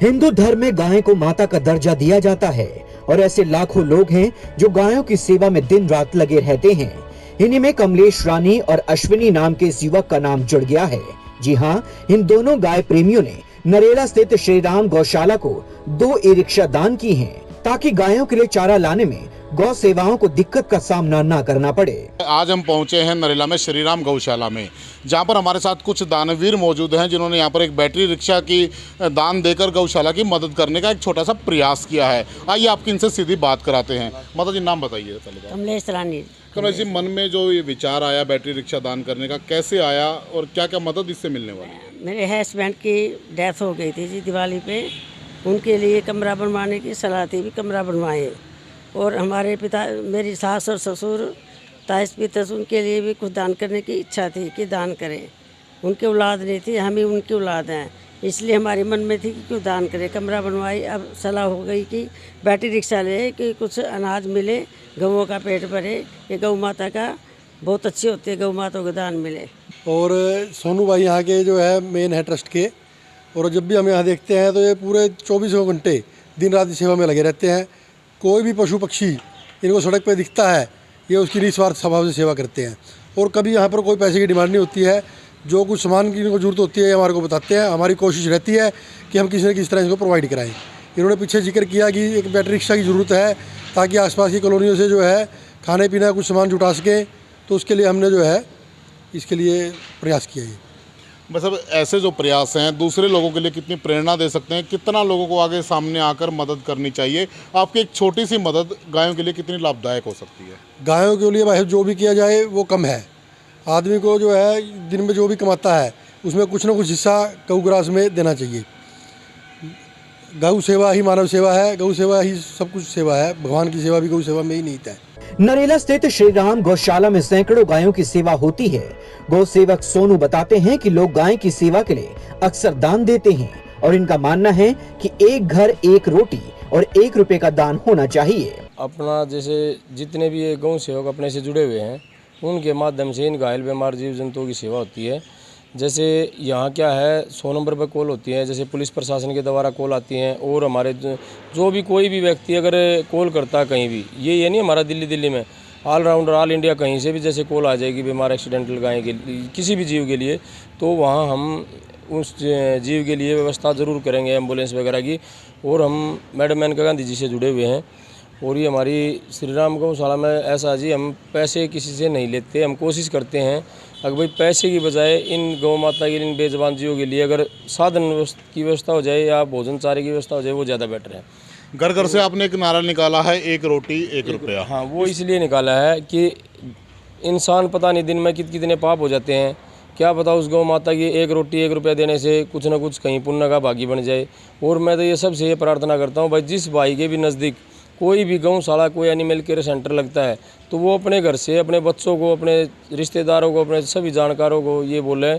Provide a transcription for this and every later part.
हिंदू धर्म में गाय को माता का दर्जा दिया जाता है और ऐसे लाखों लोग हैं जो गायों की सेवा में दिन रात लगे रहते हैं। इन्हीं में कमलेश रानी और अश्विनी नाम के इस युवक का नाम जुड़ गया है। जी हाँ, इन दोनों गाय प्रेमियों ने नरेला स्थित श्री राम गौशाला को 2 ई-रिक्शा दान की हैं, ताकि गायों के लिए चारा लाने में गौ सेवाओं को दिक्कत का सामना न करना पड़े। आज हम पहुंचे हैं नरेला में श्री राम गौशाला में, जहां पर हमारे साथ कुछ दानवीर मौजूद हैं जिन्होंने यहां पर एक बैटरी रिक्शा की दान देकर गौशाला की मदद करने का एक छोटा सा प्रयास किया है। आइए आपकी इनसे सीधी बात कराते हैं। माता जी, नाम बताइए। कमलेश रानी। कमलेश जी, मन में जो ये विचार आया बैटरी रिक्शा दान करने का, कैसे आया और क्या क्या मदद इससे मिलने वाली है? मेरे हस्बैंड की डेथ हो गई थी जी दिवाली पे, उनके लिए कमरा बनवाने की सलाह थी, भी कमरा बनवाए। और हमारे पिता, मेरी सास और ससुर, ताइस पितस, उनके लिए भी कुछ दान करने की इच्छा थी कि दान करें। उनकी औलाद नहीं थी, हम ही उनकी औलाद हैं, इसलिए हमारे मन में थी कि क्यों दान करें। कमरा बनवाई। अब सलाह हो गई कि बैटरी रिक्शा ले, कि कुछ अनाज मिले, गऊओं का पेट भरे। ये गौ माता का बहुत अच्छी होती है, गौ माता को दान मिले। और सोनू भाई यहाँ के जो है मेन है ट्रस्ट के, और जब भी हम यहाँ देखते हैं तो ये पूरे 24 घंटे दिन रात सेवा में लगे रहते हैं। कोई भी पशु पक्षी इनको सड़क पे दिखता है, ये उसकी निस्वार्थ स्वभाव से सेवा करते हैं। और कभी यहाँ पर कोई पैसे की डिमांड नहीं होती है। जो कुछ सामान की इनको जरूरत होती है हमारे को बताते हैं। हमारी कोशिश रहती है कि हम किसी न किसी तरह इसको प्रोवाइड कराएं। इन्होंने पीछे जिक्र किया कि एक बैटरी रिक्शा की ज़रूरत है ताकि आसपास की कॉलोनियों से जो है खाने पीने का कुछ सामान जुटा सकें, तो उसके लिए हमने जो है इसके लिए प्रयास किया है। मतलब ऐसे जो प्रयास हैं दूसरे लोगों के लिए कितनी प्रेरणा दे सकते हैं, कितना लोगों को आगे सामने आकर मदद करनी चाहिए? आपकी एक छोटी सी मदद गायों के लिए कितनी लाभदायक हो सकती है? गायों के लिए भाई जो भी किया जाए वो कम है। आदमी को जो है दिन में जो भी कमाता है उसमें कुछ ना कुछ हिस्सा गौग्रास में देना चाहिए। गौ सेवा ही मानव सेवा है, गौ सेवा ही सब कुछ सेवा है। भगवान की सेवा भी गौ सेवा में ही निहित है। नरेला स्थित श्री राम गौशाला में सैकड़ों गायों की सेवा होती है। गौ सेवक सोनू बताते हैं कि लोग गाय की सेवा के लिए अक्सर दान देते हैं और इनका मानना है कि एक घर एक रोटी और 1 रुपए का दान होना चाहिए। अपना जैसे जितने भी ये गौ सेवक अपने से जुड़े हुए हैं, उनके माध्यम से इन घायल बीमार जीव जंतुओं की सेवा होती है। जैसे यहाँ क्या है, 100 नंबर पर कॉल होती है, जैसे पुलिस प्रशासन के द्वारा कॉल आती हैं। और हमारे जो भी कोई भी व्यक्ति अगर कॉल करता है कहीं भी, ये नहीं हमारा दिल्ली में, ऑलराउंडर ऑल इंडिया कहीं से भी जैसे कॉल आ जाएगी बीमार एक्सीडेंटल गाय के किसी भी जीव के लिए, तो वहाँ हम उस जीव के लिए व्यवस्था ज़रूर करेंगे एम्बुलेंस वगैरह की। और हम मैडम मेनका गांधी जी से जुड़े हुए हैं। और ये हमारी श्री राम गौशाला में ऐसा जी, हम पैसे किसी से नहीं लेते। हम कोशिश करते हैं अगर भाई पैसे की बजाय इन गौ माता के, इन बेज़बान जीवों के लिए अगर साधन की व्यवस्था हो जाए या भोजन चारे की व्यवस्था हो जाए, वो ज़्यादा बेटर है। घर घर से आपने एक नारा निकाला है, 1 रोटी 1 रुपया। हाँ, वो इसलिए निकाला है कि इंसान पता नहीं दिन में कितने पाप हो जाते हैं, क्या पता उस गौ माता की 1 रोटी 1 रुपया देने से कुछ ना कुछ कहीं पुण्य का भागी बन जाए। और मैं तो ये सबसे ये प्रार्थना करता हूँ भाई, जिस भाई के भी नज़दीक कोई भी गौशाला, कोई एनिमल केयर सेंटर लगता है, तो वो अपने घर से अपने बच्चों को, अपने रिश्तेदारों को, अपने सभी जानकारों को ये बोले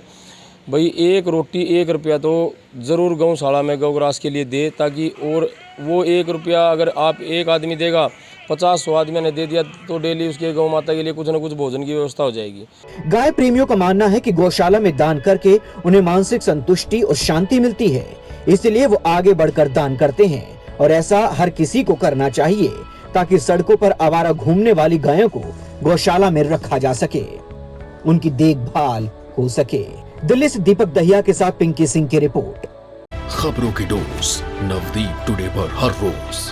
भाई 1 रोटी 1 रुपया तो ज़रूर गौशाला में गौग्रास के लिए दे, ताकि और वो 1 रुपया अगर आप एक आदमी देगा, 50-100 आदमी ने दे दिया, तो डेली उसके गौ माता के लिए कुछ न कुछ भोजन की व्यवस्था हो जाएगी। गाय प्रेमियों का मानना है कि गौशाला में दान करके उन्हें मानसिक संतुष्टि और शांति मिलती है, इसलिए वो आगे बढ़कर दान करते हैं। और ऐसा हर किसी को करना चाहिए ताकि सड़कों पर आवारा घूमने वाली गायों को गौशाला में रखा जा सके, उनकी देखभाल हो सके। दिल्ली से दीपक दहिया के साथ पिंकी सिंह की रिपोर्ट। खबरों की डोज नवदीप टुडे पर हर रोज।